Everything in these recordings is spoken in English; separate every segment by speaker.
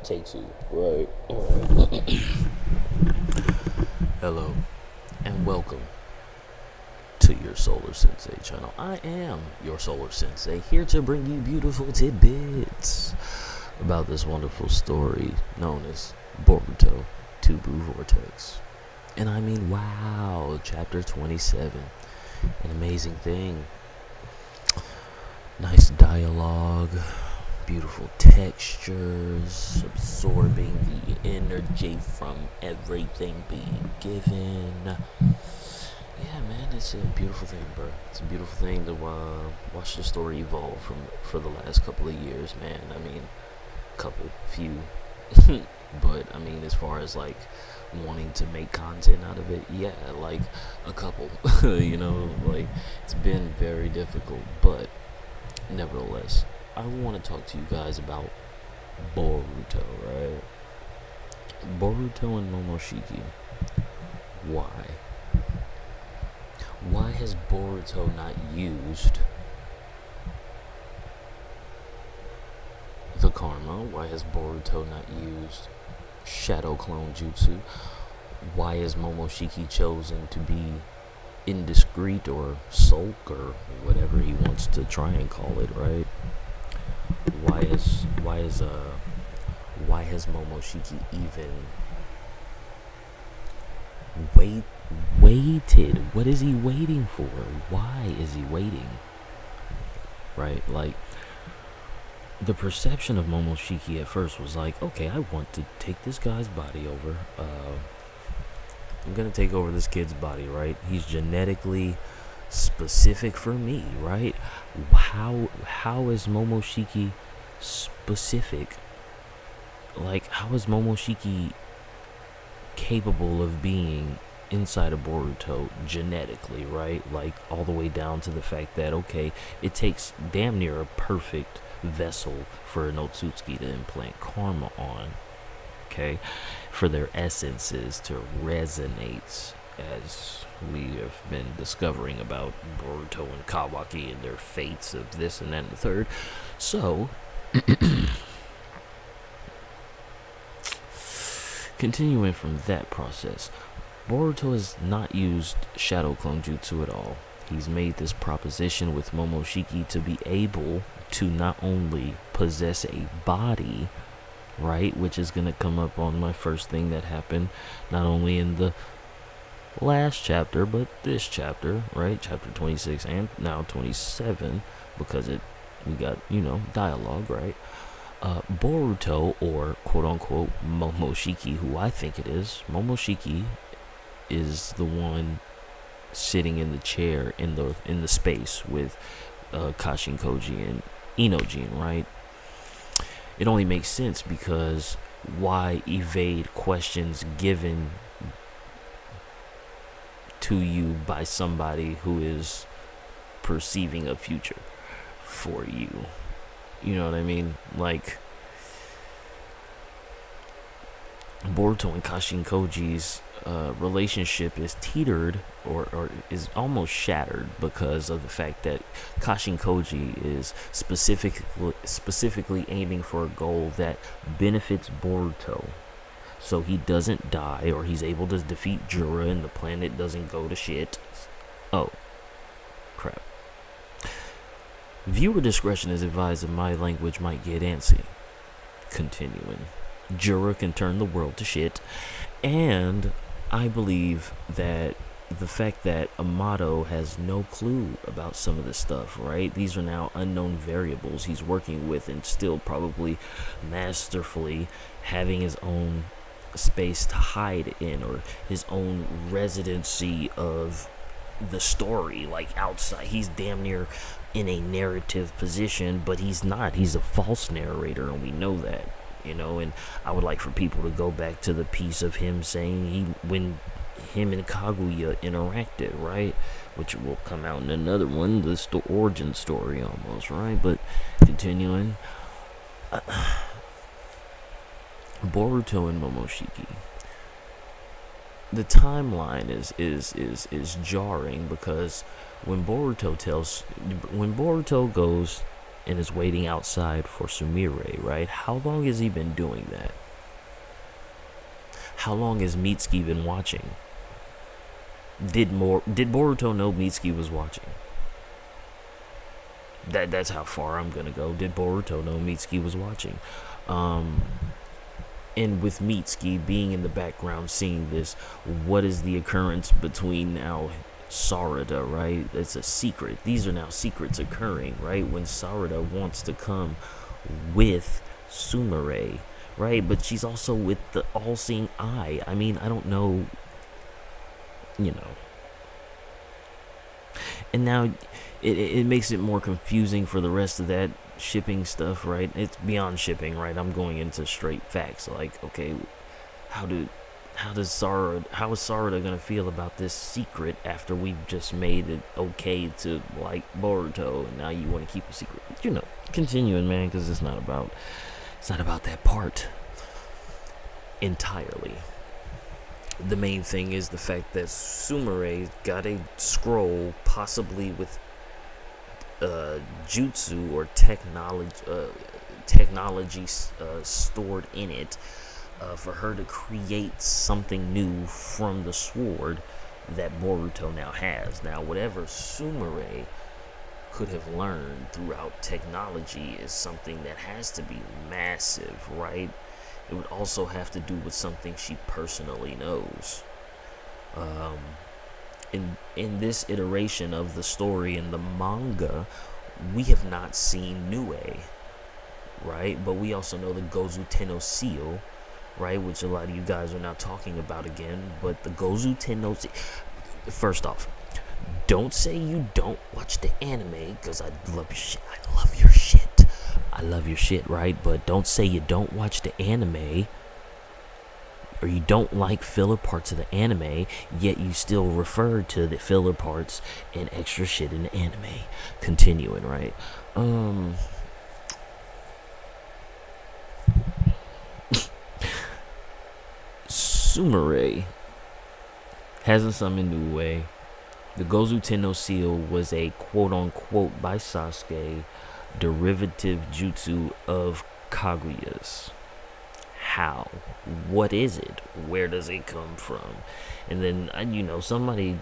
Speaker 1: Take two. Right. Alright. Hello, and welcome to your Solar Sensei channel. I am your Solar Sensei, here to bring you beautiful tidbits about this wonderful story known as Boruto Tubu Vortex. And I mean, wow, chapter 27. An amazing thing. Nice dialogue, beautiful textures, absorbing the energy from everything being given. Yeah, man, it's a beautiful thing, bro. It's a beautiful thing to watch the story evolve for the last couple of years, man. I mean, few, but I mean, as far as like wanting to make content out of it, yeah, like a couple. Like it's been very difficult, but nevertheless, I want to talk to you guys about Boruto, right? Boruto and Momoshiki. Why? Why has Boruto not used the karma? Why has Boruto not used shadow clone jutsu? Why has Momoshiki chosen to be indiscreet or sulk or whatever he wants to try and call it, right? Why has Momoshiki even waited? What is he waiting for? Why is he waiting? Right? Like, the perception of Momoshiki at first was like, okay, I want to take this guy's body over. I'm gonna take over this kid's body, right? He's genetically specific for me, right? How is Momoshiki specific? Like, how is Momoshiki capable of being inside of Boruto genetically, right? Like, all the way down to the fact that, okay, it takes damn near a perfect vessel for an Otsutsuki to implant karma on, okay, for their essences to resonate, as we have been discovering about Boruto and Kawaki and their fates of this and that and the third. So continuing from that process, Boruto has not used Shadow Clone Jutsu at all. He's made this proposition with Momoshiki to be able to not only possess a body, right, which is going to come up on my first thing that happened, not only in the last chapter, but this chapter, right, chapter 26 and now 27, because we got, dialogue, right? Boruto, or quote-unquote Momoshiki, who I think it is, Momoshiki is the one sitting in the chair in the space with Kashin Koji and Inojin, right? It only makes sense because why evade questions given to you by somebody who is perceiving a future for you? You know what I mean? Like, Boruto and Kashin Koji's relationship is teetered or is almost shattered because of the fact that Kashin Koji is specifically aiming for a goal that benefits Boruto, so he doesn't die, or he's able to defeat Jura and the planet doesn't go to shit. Oh, crap. Viewer discretion is advised, and my language might get antsy. Continuing. Jura can turn the world to shit, and I believe that the fact that Amato has no clue about some of this stuff, right? These are now unknown variables he's working with, and still probably masterfully having his own space to hide in, or his own residency of the story, like outside. He's damn near in a narrative position, but he's not. He's a false narrator, and we know that. And I would like for people to go back to the piece of him saying when him and Kaguya interacted, right? Which will come out in another one, the origin story almost, right? But continuing, Boruto and Momoshiki. The timeline is jarring because when Boruto goes and is waiting outside for Sumire, right? How long has he been doing that? How long has Mitsuki been watching? Did Boruto know Mitsuki was watching? That's how far I'm gonna go. Did Boruto know Mitsuki was watching? And with Mitsuki being in the background seeing this, what is the occurrence between now Sarada, right? It's a secret. These are now secrets occurring, right? When Sarada wants to come with Sumire, right? But she's also with the all-seeing eye. I mean, I don't know, you know. And now it makes it more confusing for the rest of that shipping stuff, right? It's beyond shipping, right? I'm going into straight facts. Like, okay, how is Sarada gonna feel about this secret after we've just made it okay to like Boruto, and now you want to keep a secret? You know, continuing, man, because it's not about that part entirely. The main thing is the fact that Sumire got a scroll, possibly with jutsu or technology stored in it, for her to create something new from the sword that Boruto now has. Now, whatever Sumire could have learned throughout technology is something that has to be massive, right? It would also have to do with something she personally knows. In this iteration of the story in the manga, we have not seen Nue, right? But we also know the Gozu Tenno Seal, right? Which a lot of you guys are now talking about again. But the Gozu Tenno Seal, first off, don't say you don't watch the anime, because I love your shit. I love your shit, right? But don't say you don't watch the anime, or you don't like filler parts of the anime, yet you still refer to the filler parts and extra shit in the anime. Continuing, right? Sumire hasn't summoned Nue. The Gozu Tenno Seal was a quote-unquote by Sasuke derivative jutsu of Kaguya's. How? What is it? Where does it come from? And then, somebody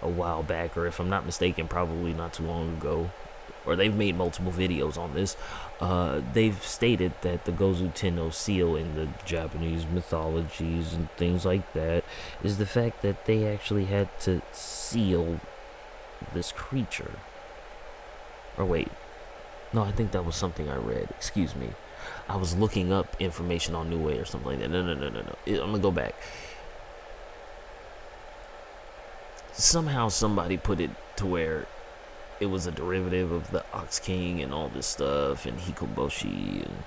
Speaker 1: a while back, or if I'm not mistaken, probably not too long ago, or they've made multiple videos on this, they've stated that the Gozu Tenno Seal in the Japanese mythologies and things like that is the fact that they actually had to seal this creature. Or wait, no, I think that was something I read. Excuse me. I was looking up information on Nue or something like that. No. I'm gonna go back. Somehow somebody put it to where it was a derivative of the Ox King and all this stuff, and Hikoboshi, and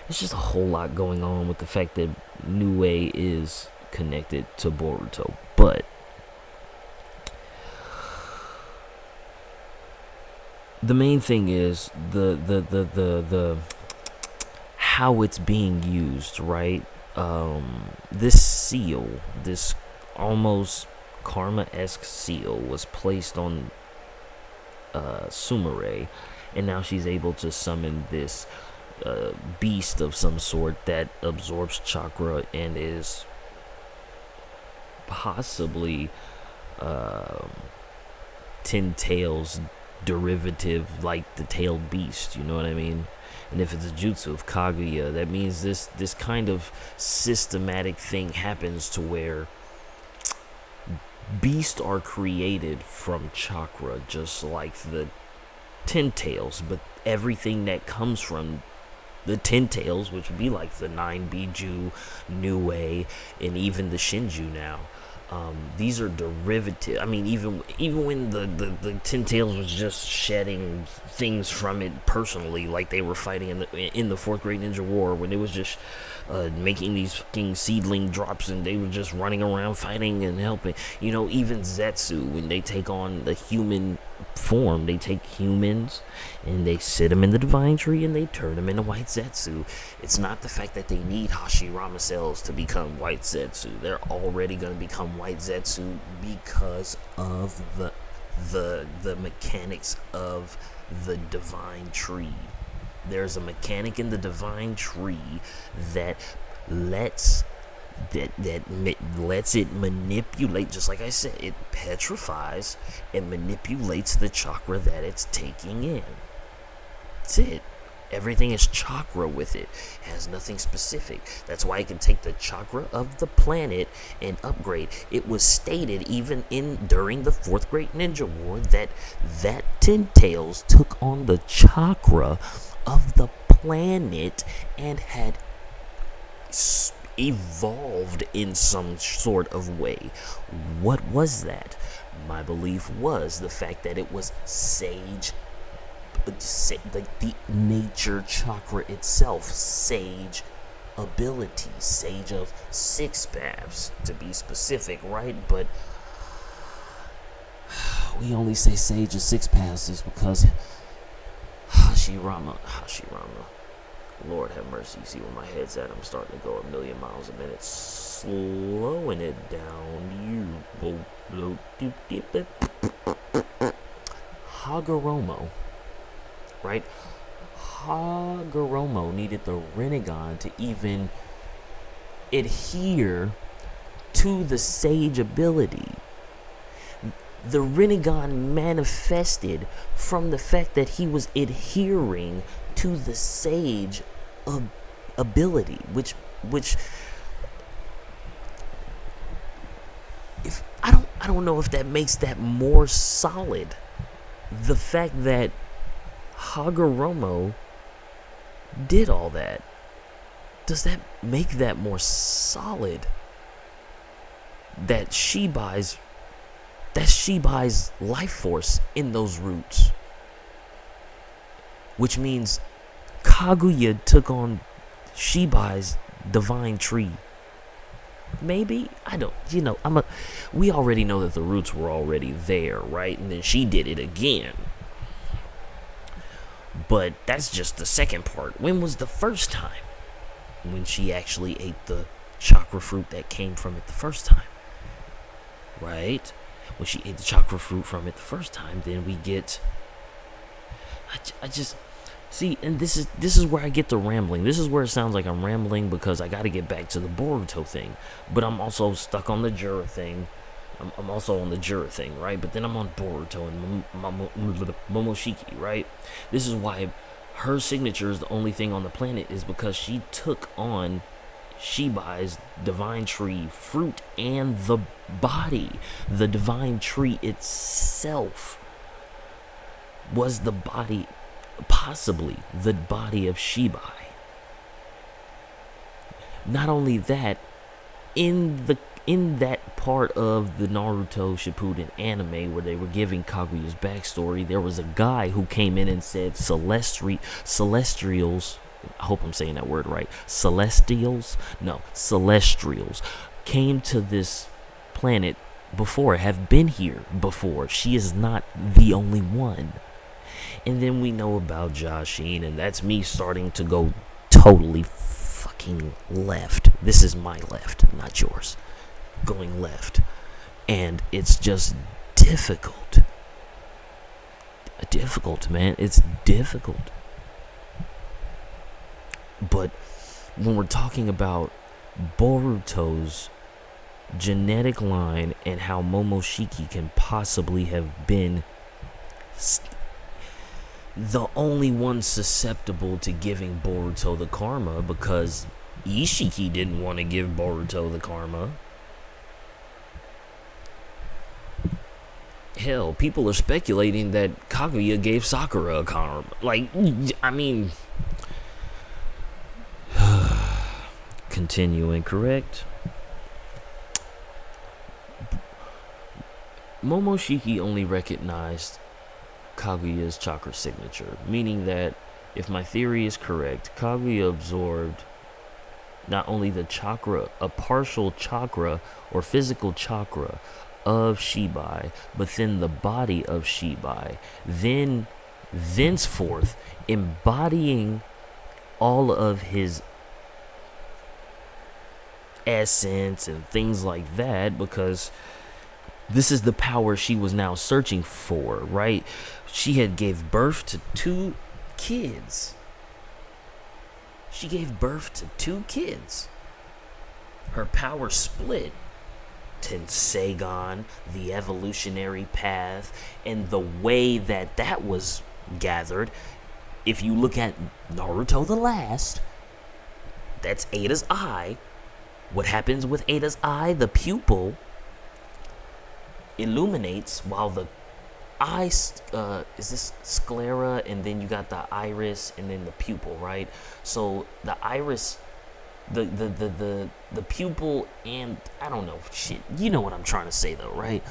Speaker 1: it's just a whole lot going on with the fact that Nue is connected to Boruto. But the main thing is the how it's being used, right? This seal, this almost karma-esque seal, was placed on Sumire, and now she's able to summon this beast of some sort that absorbs chakra and is possibly Ten Tails derivative, like the tailed beast, you know what I mean? And if it's a jutsu of Kaguya, that means this kind of systematic thing happens to where beasts are created from chakra, just like the Ten Tails, but everything that comes from the Ten Tails, which would be like the 9 Biju, Nue, and even the Shinju now, these are derivative. I mean, even when the Ten Tails was just shedding things from it personally, like they were fighting in the Fourth Great Ninja War, when it was just making these fucking seedling drops, and they were just running around fighting and helping. Even Zetsu, when they take on the human form, they take humans and they sit them in the divine tree and they turn them into white Zetsu. It's not the fact that they need Hashirama cells to become white Zetsu. They're already going to become white Zetsu because of the mechanics of the divine tree, There's a mechanic in the divine tree that lets lets it manipulate, just like I said, it petrifies and manipulates the chakra that it's taking in. That's it. Everything is chakra with it. It has nothing specific. That's why it can take the chakra of the planet and upgrade. It was stated even during the Fourth Great Ninja War that Ten Tails took on the chakra of the planet and had evolved in some sort of way. What was that? My belief was the fact that it was sage, the nature chakra itself, sage ability, sage of six paths to be specific, right? But we only say sage of six paths is because Hashirama, Lord have mercy. You see where my head's at? I'm starting to go a million miles a minute. Slowing it down. Hagoromo, right? Hagoromo needed the Rinnegan to even adhere to the sage ability. The Rinnegan manifested from the fact that he was adhering to the sage ability, which if I don't know if that makes that more solid. The fact that Hagoromo did all that, does that make that more solid? That's Shibai's life force in those roots, which means Kaguya took on Shibai's divine tree. Maybe, I don't, we already know that the roots were already there, right? And then she did it again. But that's just the second part. When was the first time? When she actually ate the chakra fruit that came from it the first time, right? When she ate the chakra fruit from it the first time, then we get, I just see, and this is where I get to rambling. This is where it sounds like I'm rambling because I got to get back to the Boruto thing, but I'm also stuck on the Jura thing. I'm also on the Jura thing, right? But then I'm on Boruto and Momoshiki, right? This is why her signature is the only thing on the planet, is because she took on Shibai's divine tree fruit and the body. The divine tree itself was the body, possibly the body of Shibai. Not only that, in that part of the Naruto Shippuden anime where they were giving Kaguya's backstory, there was a guy who came in and said celestials, I hope I'm saying that word right, celestials came to this planet before, have been here before. She is not the only one. And then we know about Jashin, and that's me starting to go totally fucking left. This is my left, not yours. Going left. And it's just difficult. Difficult, man. It's difficult. But when we're talking about Boruto's genetic line and how Momoshiki can possibly have been the only one susceptible to giving Boruto the karma, because Ishiki didn't want to give Boruto the karma. Hell, people are speculating that Kaguya gave Sakura a karma. Like, I mean, continuing, correct? Momoshiki only recognized Kaguya's chakra signature, meaning that if my theory is correct, Kaguya absorbed not only the chakra, a partial chakra or physical chakra of Shibai, but then the body of Shibai, then thenceforth embodying all of his essence and things like that, because this is the power she was now searching for, right? She had gave birth to 2 kids, She gave birth to 2 kids. Her power split. Tensegon, the evolutionary path, and the way that was gathered. If you look at Naruto the Last, that's Ada's eye. What happens with Ada's eye? The pupil illuminates while the eye, is this sclera, and then you got the iris, and then the pupil, right? So the iris, the pupil, and I don't know, shit, you know what I'm trying to say though, right?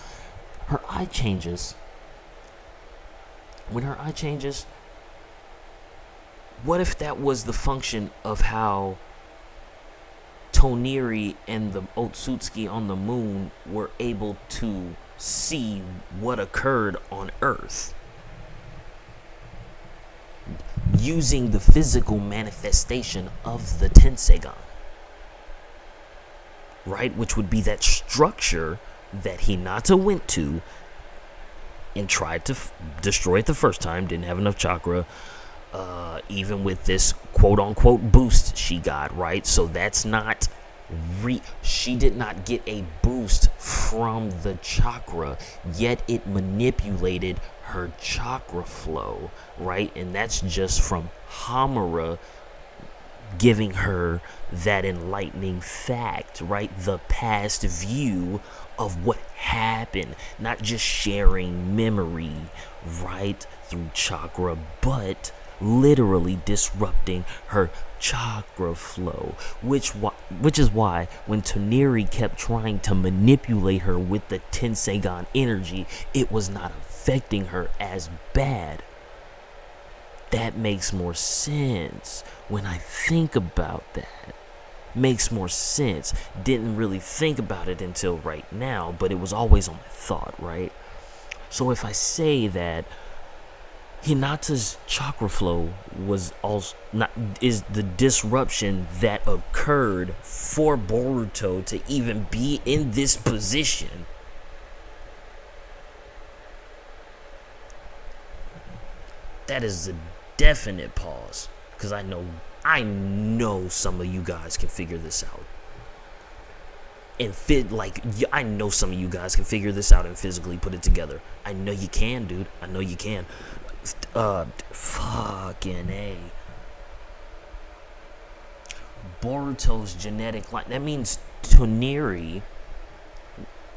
Speaker 1: Her eye changes. When her eye changes, what if that was the function of how Toneri and the Otsutsuki on the moon were able to see what occurred on Earth using the physical manifestation of the Tensegon, right? Which would be that structure that Hinata went to and tried to destroy it the first time, didn't have enough chakra, even with this quote-unquote boost she got, right? So that's not she did not get a boost from the chakra, yet it manipulated her chakra flow, right? And that's just from Hamura giving her that enlightening fact, right? The past view of what happened, not just sharing memory, right, through chakra, but literally disrupting her chakra flow, which is why when Toneri kept trying to manipulate her with the Tensegon energy, it was not affecting her as bad. That makes more sense when I think about that. Makes more sense. Didn't really think about it until right now, but it was always on my thought, right? So if I say that Hinata's chakra flow is the disruption that occurred for Boruto to even be in this position, that is a definite pause, because I know some of you guys can figure this out. And I know some of you guys can figure this out and physically put it together. I know you can, dude. I know you can. Fucking A. Boruto's genetic line. That means Toneri,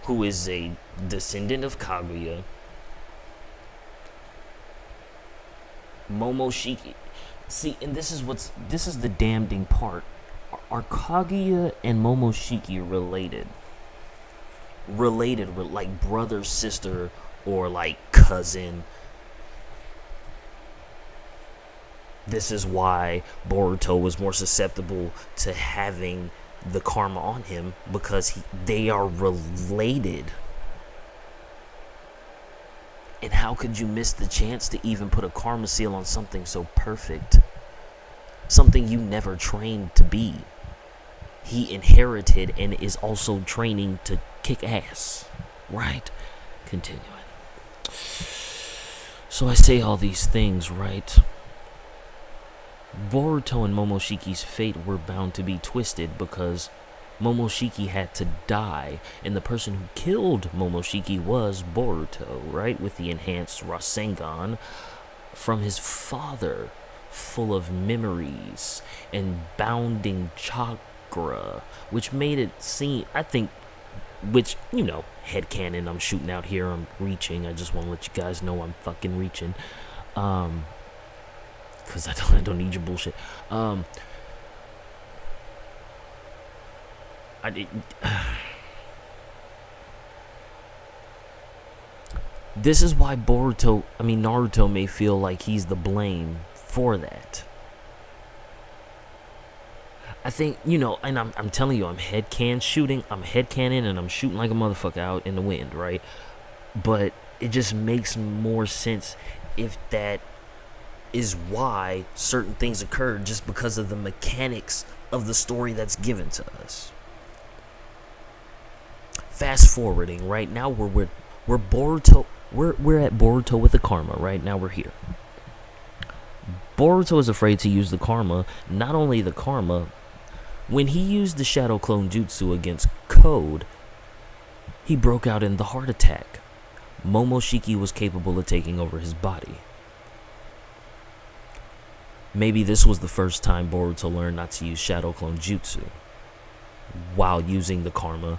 Speaker 1: who is a descendant of Kaguya, Momoshiki. See, and this is the damning part. Are Kaguya and Momoshiki related? Related, like brother, sister, or like cousin. This is why Boruto was more susceptible to having the karma on him, because they are related. And how could you miss the chance to even put a karma seal on something so perfect? Something you never trained to be. He inherited and is also training to kick ass. Right? Continuing. So I say all these things, right? Boruto and Momoshiki's fate were bound to be twisted because Momoshiki had to die, and the person who killed Momoshiki was Boruto, right? With the enhanced Rasengan from his father, full of memories and bounding chakra, which made it seem, I think, which, you know, headcanon, I'm shooting out here, I'm reaching, I just want to let you guys know I'm fucking reaching, because I don't need your bullshit. This is why Naruto may feel like he's the blame for that. I think, you know, and I'm telling you, I'm headcanon and I'm shooting like a motherfucker out in the wind, right? But it just makes more sense if that is why certain things occurred, just because of the mechanics of the story that's given to us. Fast forwarding, right now we're Boruto, we're at Boruto with the karma, right now we're here. Boruto is afraid to use the karma. Not only the karma, when he used the shadow clone jutsu against Code, he broke out in the heart attack. Momoshiki was capable of taking over his body. Maybe this was the first time Boruto learned not to use shadow clone jutsu while using the karma,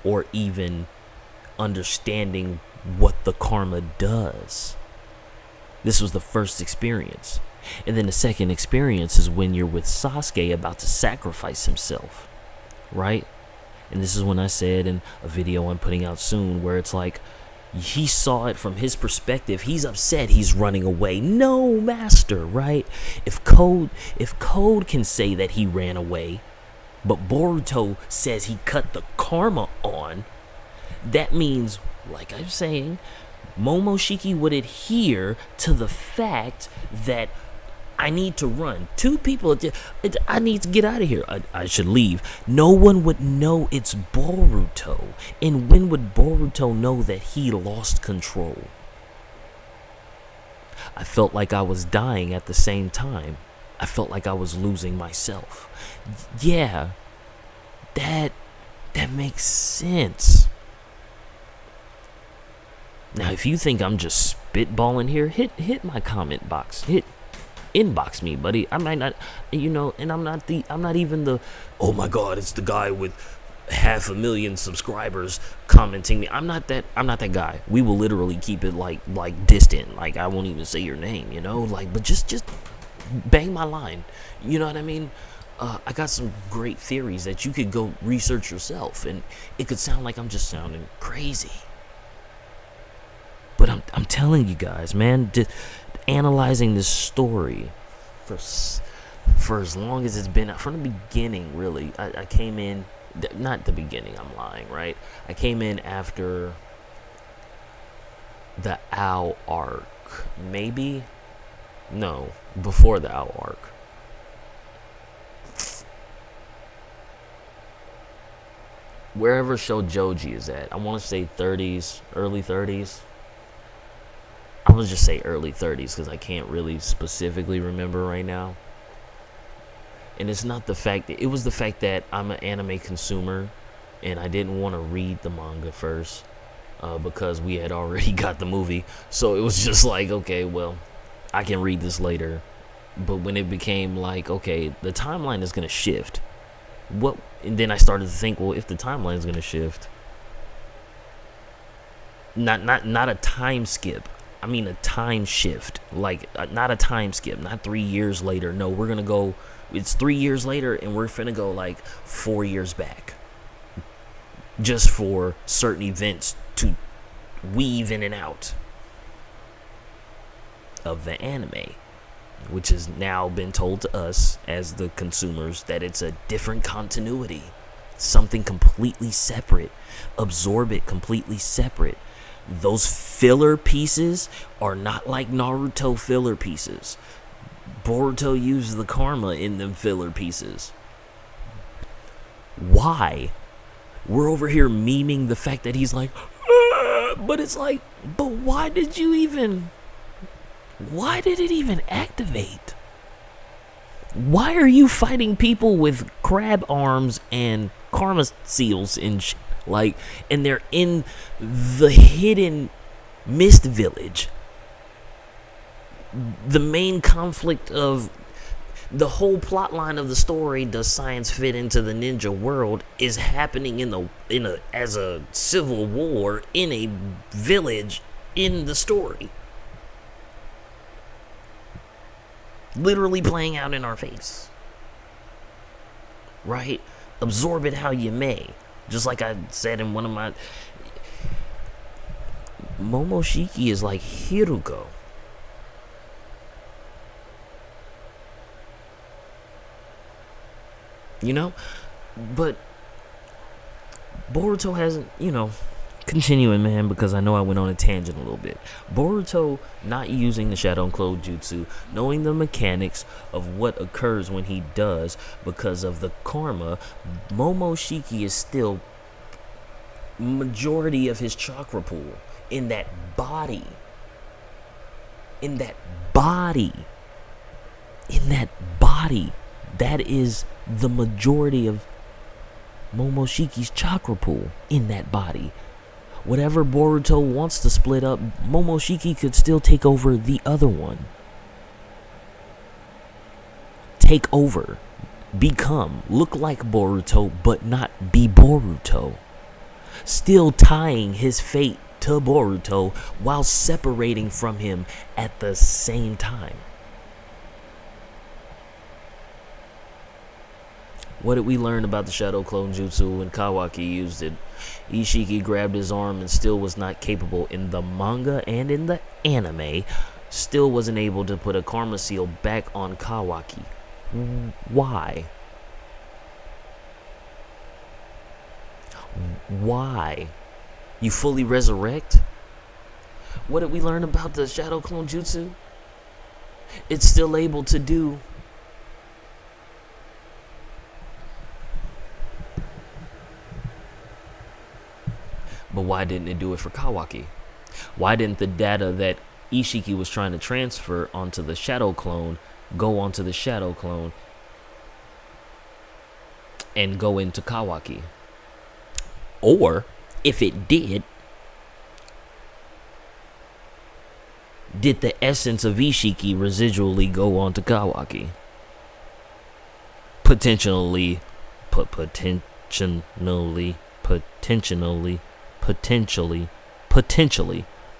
Speaker 1: or even understanding what the karma does. This was the first experience. And then the second experience is when you're with Sasuke about to sacrifice himself, right? And this is when I said in a video I'm putting out soon, where it's like, he saw it from his perspective. He's upset. He's running away. No, master, right? If Code can say that he ran away, but Boruto says he cut the karma on, that means, like I'm saying, Momoshiki would adhere to the fact that I need to run. Two people, I need to get out of here. I should leave. No one would know it's Boruto. And when would Boruto know that he lost control? I felt like I was dying at the same time. I felt like I was losing myself. Yeah, that makes sense. Now, if you think I'm just spitballing here, hit my comment box. Inbox me, buddy. I might not, and I'm not even the, oh my god, it's the guy with 500,000 subscribers commenting me. I'm not that guy. We will literally keep it like distant. Like, I won't even say your name, but just bang my line. You know what I mean? I got some great theories that you could go research yourself, and it could sound like I'm just sounding crazy. But I'm telling you guys, man, analyzing this story for as long as it's been, from the beginning, really. I came in, not the beginning, I'm lying, right? I came in after the Owl arc, maybe? No, before the Owl arc. Wherever Shoujoji is at, I want to say 30s, early 30s. I'm going to just say early 30s because I can't really specifically remember right now. And it's not the fact that, it was the fact that I'm an anime consumer and I didn't want to read the manga first because we had already got the movie. So it was just like, okay, well, I can read this later. But when it became like, okay, the timeline is going to shift. And then I started to think, well, if the timeline is going to shift, not a time skip. I mean a time shift, like not a time skip, not 3 years later. No, we're going to go, it's 3 years later and we're finna go like 4 years back. Just for certain events to weave in and out of the anime. Which has now been told to us as the consumers that it's a different continuity. Something completely separate. Absorb it completely separate. Those filler pieces are not like Naruto filler pieces. Boruto used the karma in them filler pieces. Why? We're over here memeing the fact that he's like, but it's like, but why did it even activate? Why are you fighting people with crab arms and karma seals and and they're in the hidden mist village? The main conflict of the whole plot line of the story, does science fit into the ninja world, is happening as a civil war in a village in the story. Literally playing out in our face. Right? Absorb it how you may. Just like I said in one of my... Momoshiki is like Hiruko. But Boruto hasn't, continuing, man, because I know I went on a tangent a little bit. Boruto not using the Shadow Clone Jutsu, knowing the mechanics of what occurs when he does because of the karma, Momoshiki is still majority of his chakra pool in that body. in that body. That is the majority of Momoshiki's chakra pool in that body. Whatever Boruto wants to split up, Momoshiki could still take over the other one. Take over. Become. Look like Boruto, but not be Boruto. Still tying his fate to Boruto while separating from him at the same time. What did we learn about the Shadow Clone Jutsu when Kawaki used it? Ishiki grabbed his arm and still was not capable in the manga and in the anime. Still wasn't able to put a karma seal back on Kawaki. Why? Why? You fully resurrect? What did we learn about the Shadow Clone Jutsu? It's still able to do. But why didn't it do it for Kawaki? Why didn't the data that Ishiki was trying to transfer onto the Shadow Clone go onto the Shadow Clone and go into Kawaki? Or, if it did the essence of Ishiki residually go onto Kawaki? Potentially, I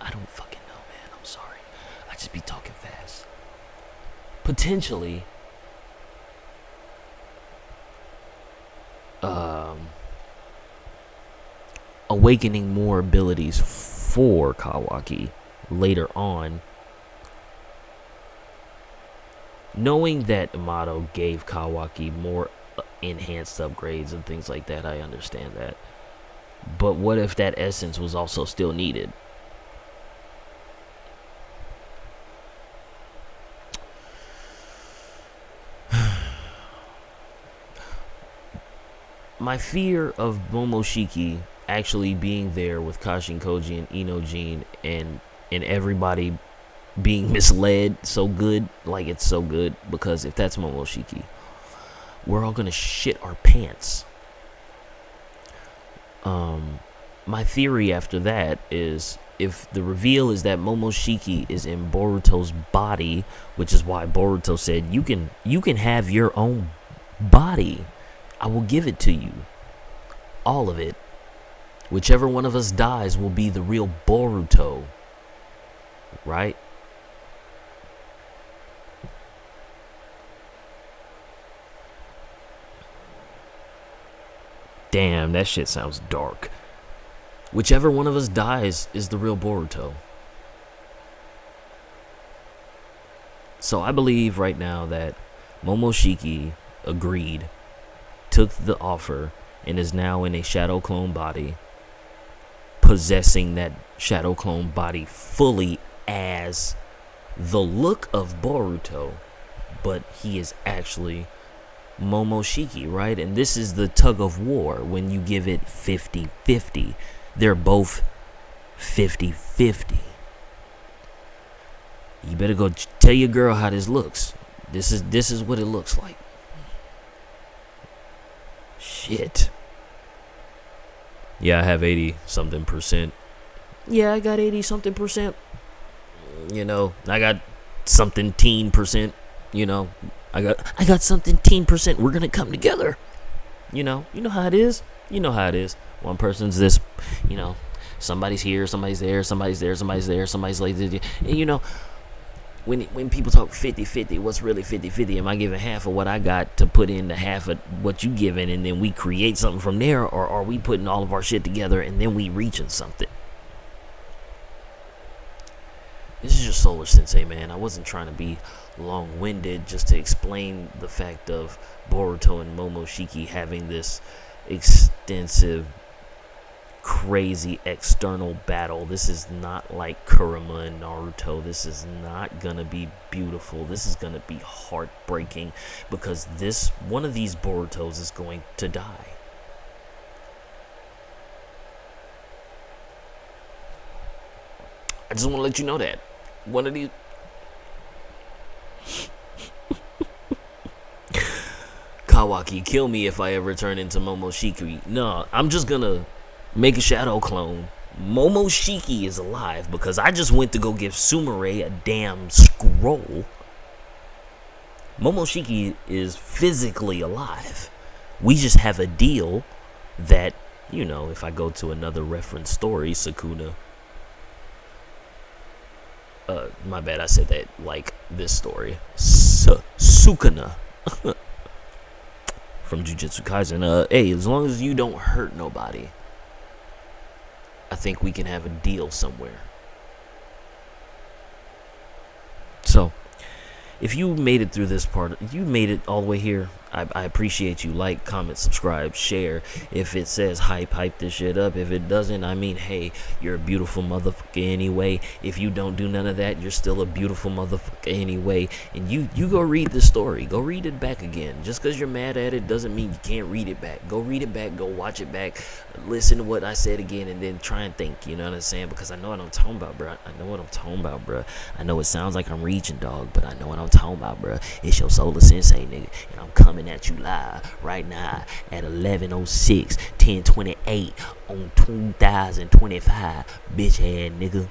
Speaker 1: don't fucking know, man. I'm sorry. I just be talking fast. Potentially, awakening more abilities for Kawaki later on. Knowing that Amato gave Kawaki more enhanced upgrades and things like that, I understand that. But what if that essence was also still needed? My fear of Momoshiki actually being there with Kashin Koji and Inojin and everybody being misled so good, like it's so good, because if that's Momoshiki, we're all gonna shit our pants. My theory after that is, if the reveal is that Momoshiki is in Boruto's body, which is why Boruto said you can have your own body, I will give it to you, all of it. Whichever one of us dies will be the real Boruto, right? Damn, that shit sounds dark. Whichever one of us dies is the real Boruto. So I believe right now that Momoshiki agreed, took the offer, and is now in a Shadow Clone body, possessing that Shadow Clone body fully as the look of Boruto, but he is actually Momoshiki, right? And this is the tug of war when you give it 50-50. They're both 50-50. You better go tell your girl how this looks. This is what it looks like. Shit. Yeah, I have 80-something%. Yeah, I got 80-something%. You know, I got something teen%. You know, I got something teen%. We're gonna come together. You know how it is. You know how it is. One person's this, you know, somebody's here, somebody's there, somebody's there, somebody's there, somebody's like this. And you know, when people talk 50-50, what's really 50-50? Am I giving half of what I got to put into half of what you giving, and then we create something from there, or are we putting all of our shit together and then we reaching something? This is just Solar Sensei, man. I wasn't trying to be long-winded, just to explain the fact of Boruto and Momoshiki having this extensive, crazy external battle. This is not like Kurama and Naruto. This is not gonna be beautiful. This is gonna be heartbreaking, because one of these Borutos is going to die. I just want to let you know that one of these Kawaki, kill me if I ever turn into Momoshiki. No, I'm just gonna make a shadow clone. Momoshiki is alive because I just went to go give Sumire a damn scroll. Momoshiki is physically alive. We just have a deal that, you know, if I go to another reference story, Sukuna. My bad, I said that like this story. Sukuna. From Jujutsu Kaisen. Hey, as long as you don't hurt nobody, I think we can have a deal somewhere. So, if you made it through this part, if you made it all the way here, I appreciate you. Like, comment, subscribe, share. If it says hype this shit up. If it doesn't, I mean, hey, you're a beautiful motherfucker anyway. If you don't do none of that, you're still a beautiful motherfucker anyway. And you go read the story. Go read it back again. Just because you're mad at it doesn't mean you can't read it back. Go read it back. Go watch it back. Listen to what I said again and then try and think. You know what I'm saying? Because I know what I'm talking about, bro. I know what I'm talking about, bro. I know it sounds like I'm reaching, dog, but I know what I'm talking about, bro. It's your Solar Sensei, nigga. And I'm coming at you live right now at 11:06, 10:28 on 2025, bitch ass nigga.